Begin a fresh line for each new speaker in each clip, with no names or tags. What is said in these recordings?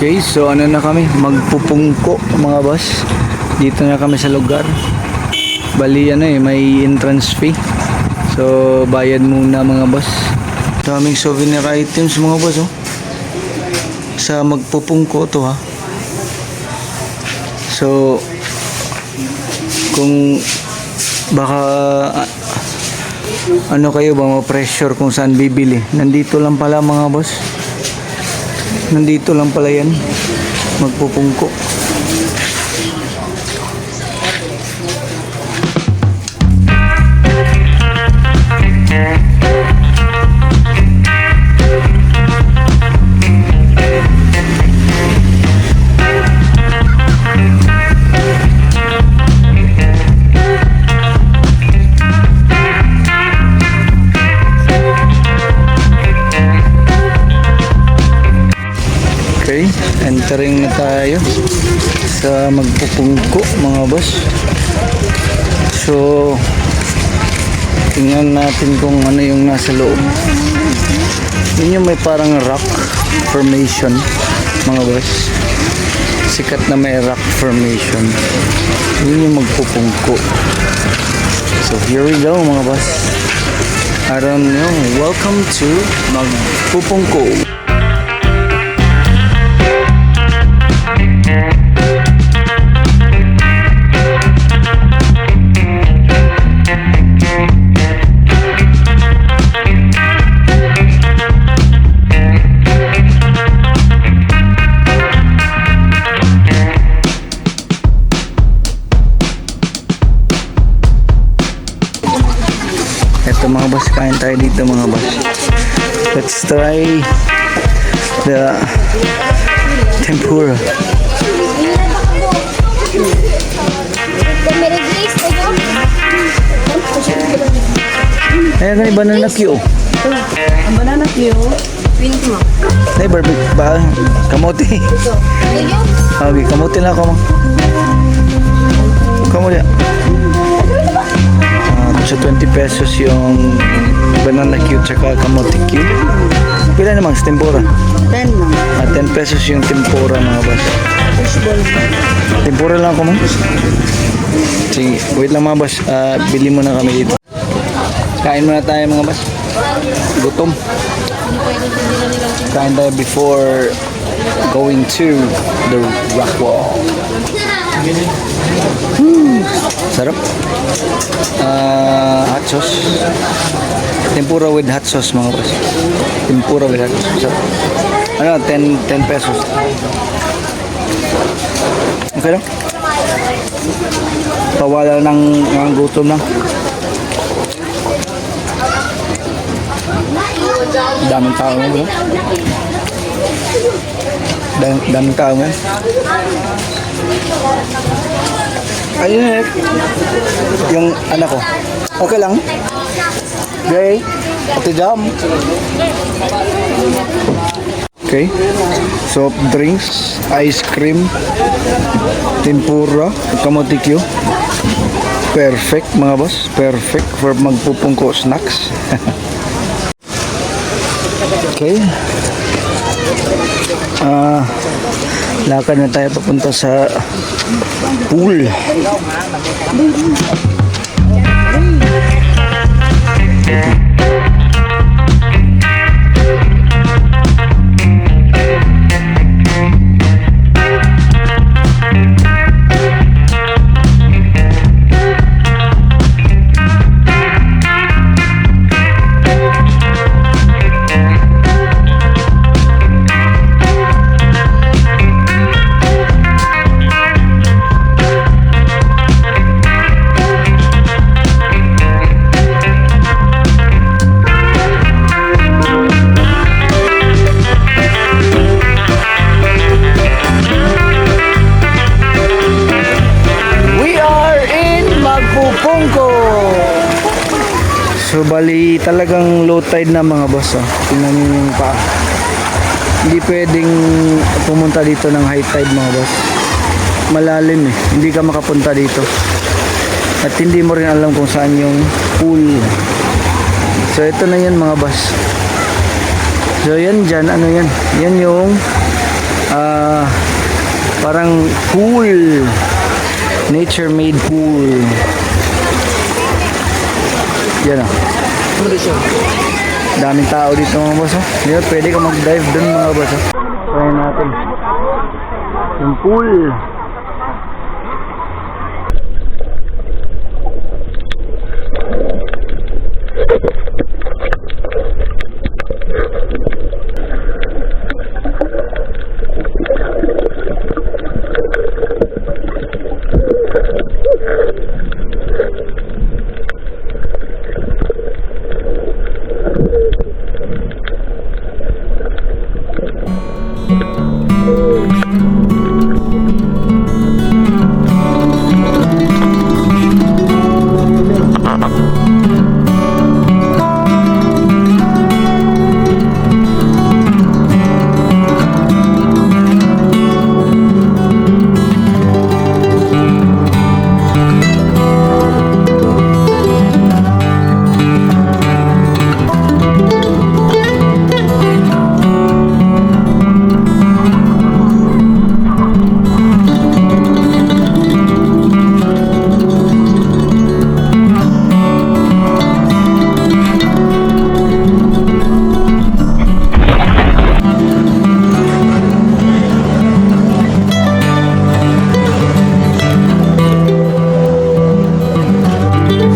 Okay, so ano na kami, magpupungko mga boss. Dito na kami sa lugar. Bali ano may entrance fee. So bayad muna mga boss. Daming souvenir items mga boss oh. Sa magpupungko to ha. So kung baka ano kayo ba ma-pressure kung saan bibili, nandito lang pala mga boss. Nandito lang pala yan, magpupungko. Okay, entering na tayo sa magpupungko mga boss. So tingnan natin kung ano yung nasa loob. Yun yung may parang rock formation mga boss. Sikat na may rock formation. Yun yung magpupungko. So here we go mga boss. I don't know. Welcome to magpupungko. Ito mga boss, kain tayo dito mga boss. Let's try the tempura. Ayan ka ni banana Q.
Ang banana Q, pink mo.
Ay, barbecue ba? Kamote. Okay, kamote lang ako. Kamote. So 20 pesos yung banana Q tsaka kamote Q. Pila namang sa tempura?
10 lang.
10 pesos yung tempura mga boss.
Fishball.
Tempura lang ako mo. Sige, wait lang mga boss. Bili muna kami dito. Kain muna tayo mga boss. Gutom. Kain tayo before going to the rock wall. Sarap. Hot sauce. Tempura with hot sauce mga boss. Tempura with hot sauce. Sarap. Ano, 10 pesos. Okay lang. Pawala ng gutom lang. Daming tao ngayon. Daming tao ngayon. Ayun eh. Yung anak ko. Okay lang. Gray. Ate Jam. Okay. Soft drinks. Ice cream. Tempura. Kamote Q. Perfect mga boss. Perfect for magpupungko snacks. Okay. Lakad na tayo papunta sa pool. So bali talagang low tide na mga boss oh. Tingnan niyo yung paa. Hindi pwedeng pumunta dito ng high tide mga boss. Malalim eh. Hindi ka makapunta dito. At hindi mo rin alam kung saan yung pool. So ito na yan mga boss. So yan dyan, ano yan? Yan yung Parang pool. Nature-made pool. Yan ah. Daming tao dito mga boss. Oh. Yan, pwede ka mag-dive dun mga boss. Oh. Try natin. Yung pool.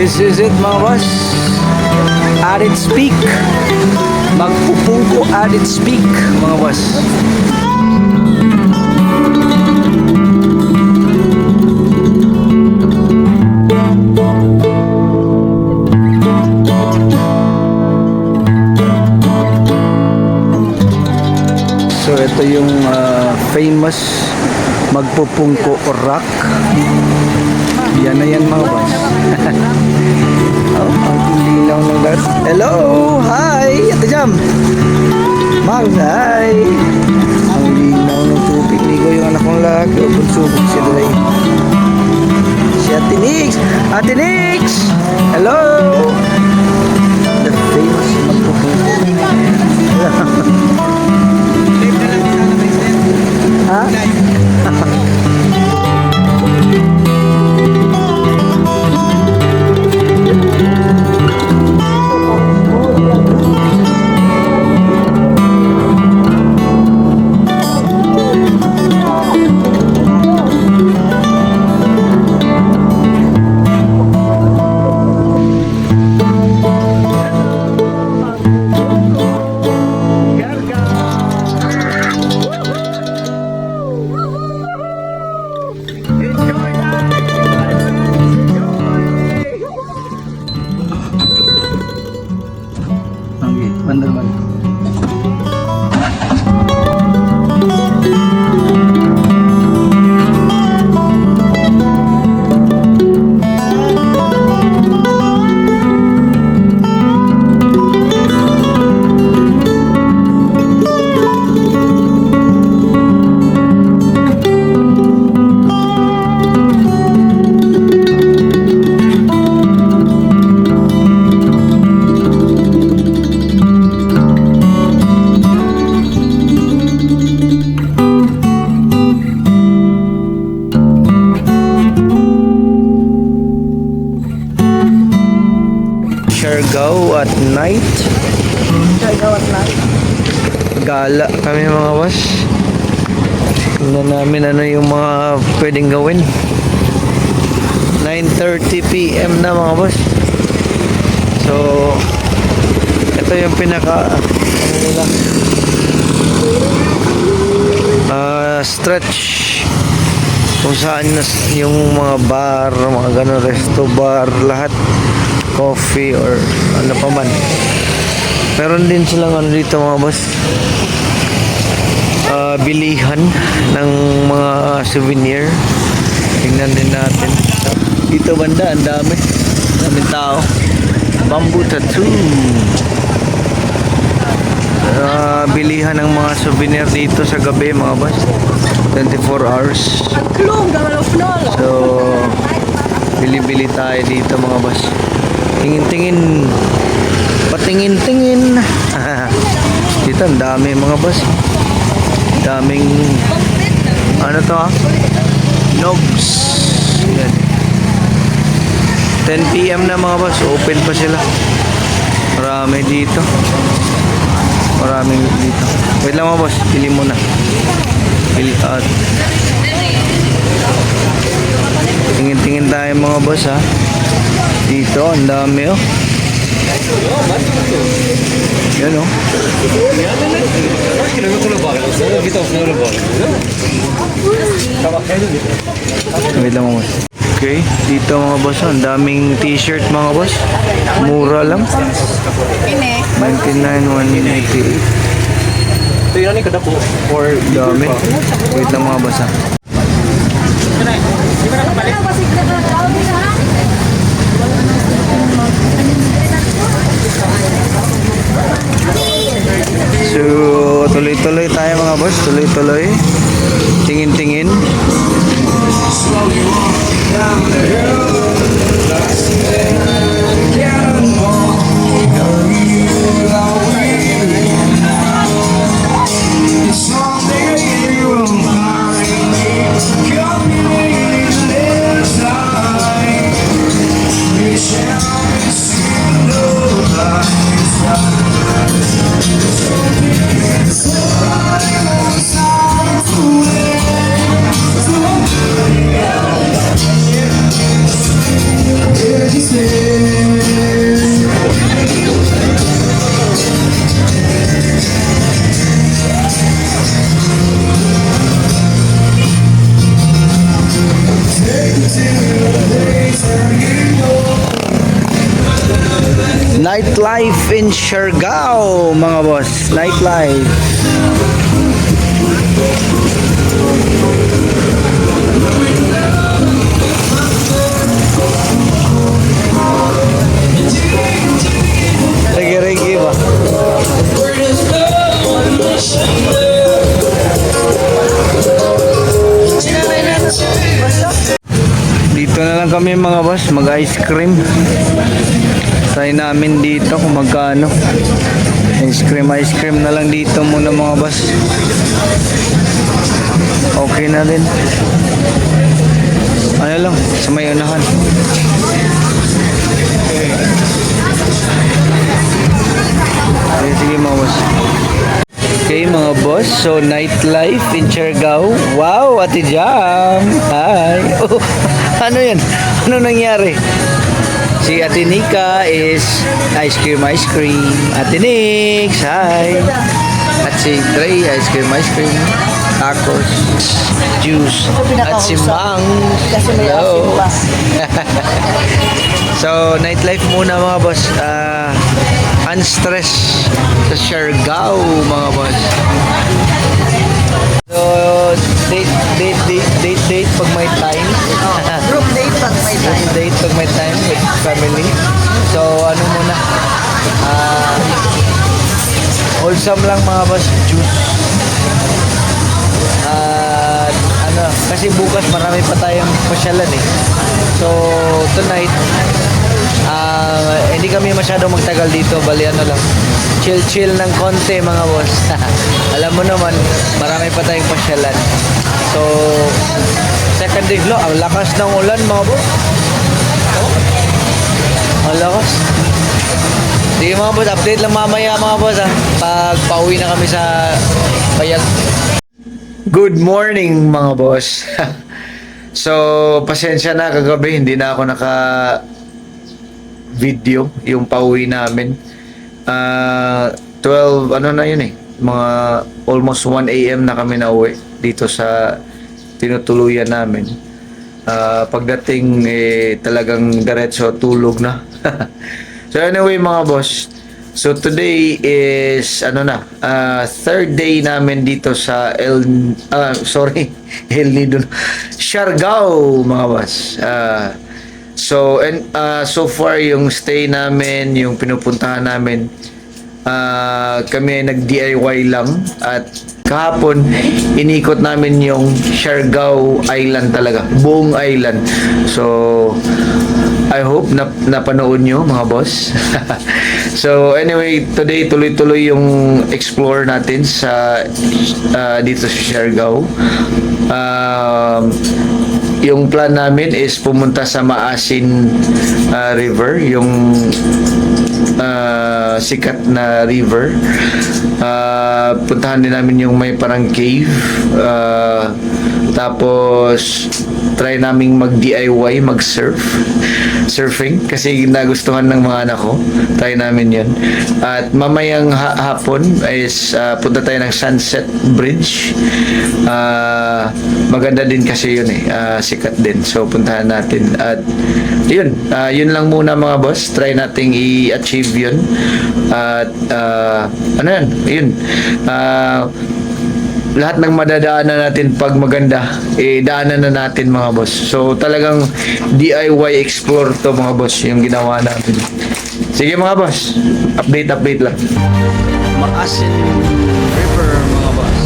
This is it mga boss. At its peak. Magpupungko at its peak mga boss. So ito yung famous Magpupungko Rock. Yan na yan mga boss. Oh, ang linaw ng lahat. Hello! Hi! Ate Jam! Mang, hi! Ang linaw ng tubig. Ligo yung anak kong laki. O bunsubog siya dali. Si Ate Nix! Ate Nix! Hello! The famous Magpupungko. Ha? Banderman. Siargao at night.
Siargao at night.
Gala kami mga boss. Tingnan namin ano yung mga pwedeng gawin. 9:30 PM na mga boss. So ito yung pinaka ano nila, stretch kung saan yung mga bar, mga ganun, resto bar, lahat coffee or ano pa man. Meron din silang ano dito mga boss, bilihan ng mga souvenir. Tingnan din natin dito banda, ang daming tao. Bamboo tattoo, bilihan ng mga souvenir dito sa gabi mga boss, 24 hours. So bili-bili tayo dito mga boss. Tingin-tingin, patingin-tingin. Dito ang dami mga boss. Daming Ano to ha? Nogs. Yan. 10 PM na mga boss. Open pa sila. Marami dito. Maraming dito. Wait lang mga boss. Pili muna. Pili out. Tingin-tingin tayo mga boss ha. Dito. Ang dami oh. Yan oh. Wait lang mga boss. Okay, dito mga boss, ang daming t-shirt mga boss. Mura lang. 99,188.
Ito yun ni kada po for
Dami. Wait lang mga boss ha. So, tuloy-tuloy tayo mga boss. Tuloy-tuloy. Tingin-tingin. Nightlife in Siargao, mga boss. Nightlife. Rigi-rigi ba? Dito na lang kami mga boss, mag-ice cream. Try namin dito kung magkano. Ice cream na lang dito muna mga boss. Okay na din. Ano lang, sa may unahan. Sige mga boss. Okay mga boss, so nightlife in Siargao. Wow, Ate Jam. Hi. Oh, ano yan? Ano nangyari? Si Ate Nika is ice cream. Ate Nix, hi. At si Dre, ice cream. Tacos, juice. At si Mang. Hello. So, nightlife muna mga boss. Unstress sa Siargao mga boss. So, date pag may time.
Group date pag may time.
Date pag may time with family. So, ano muna? Wholesome lang mga boss. Juice. Ano, kasi bukas marami pa tayong pasyalan eh. So, tonight, hindi kami masyadong magtagal dito. Bali ano lang. Chill ng konti mga boss. Alam mo naman, marami pa tayong pasyalan. So, second day vlog, ang lakas ng ulan mga boss. Ang lakas. Sige mga boss, update lang mamaya mga boss ha. Pag pauwi na kami sa Payag. Good morning mga boss. So, pasensya na kagabi, hindi na ako video yung pauwi namin. 12, ano na yun eh, mga almost 1 AM na kami na uwi dito sa tinutuluyan namin. Pagdating talagang diretso tulog na. So anyway mga boss, so today is third day namin dito sa El Nido, Siargao mga boss. So far yung stay namin, yung pinupuntahan namin, kami ay nag-DIY lang at kahapon inikot namin yung Siargao Island talaga, buong island. So I hope na napanood nyo mga boss. So anyway, today tuloy-tuloy yung explore natin sa dito sa Siargao. Yung plan namin is pumunta sa Maasin River, yung sikat na river. Puntahan din namin yung may parang cave. Tapos try naming mag DIY, mag surfing kasi nagustuhan ng mga anak ko. Try namin yun. At mamayang hapon is punta tayo ng Sunset Bridge. Maganda din kasi yun sikat din. So puntahan natin. At yun, yun lang muna mga boss. Try nating i-achieve yun. At ano yun, lahat ng madadaanan natin pag maganda, daanan na natin mga boss. So talagang DIY explore to mga boss yung ginawa natin. Sige mga boss, update lang. Maasin River mga boss.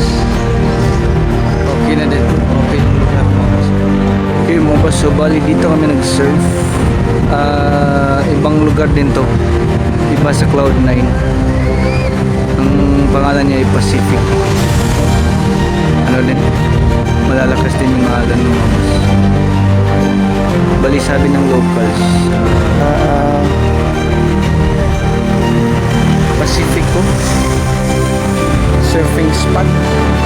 Okay na din. Okay na lugar mga boss. Okay mga boss, so bali dito kami nag-surf. Ibang lugar din to. Iba sa Cloud9. Ang pangalan niya ay Pacific. Ano din, malalakas din yung mga ganun mga boss. Bali sabi ng locals, Pacifico surfing spot.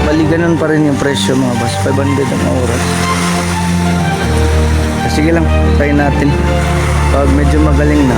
Bali ganun pa rin yung presyo mga boss, 500 ang oras. Sige lang, try natin. Pag medyo magaling na,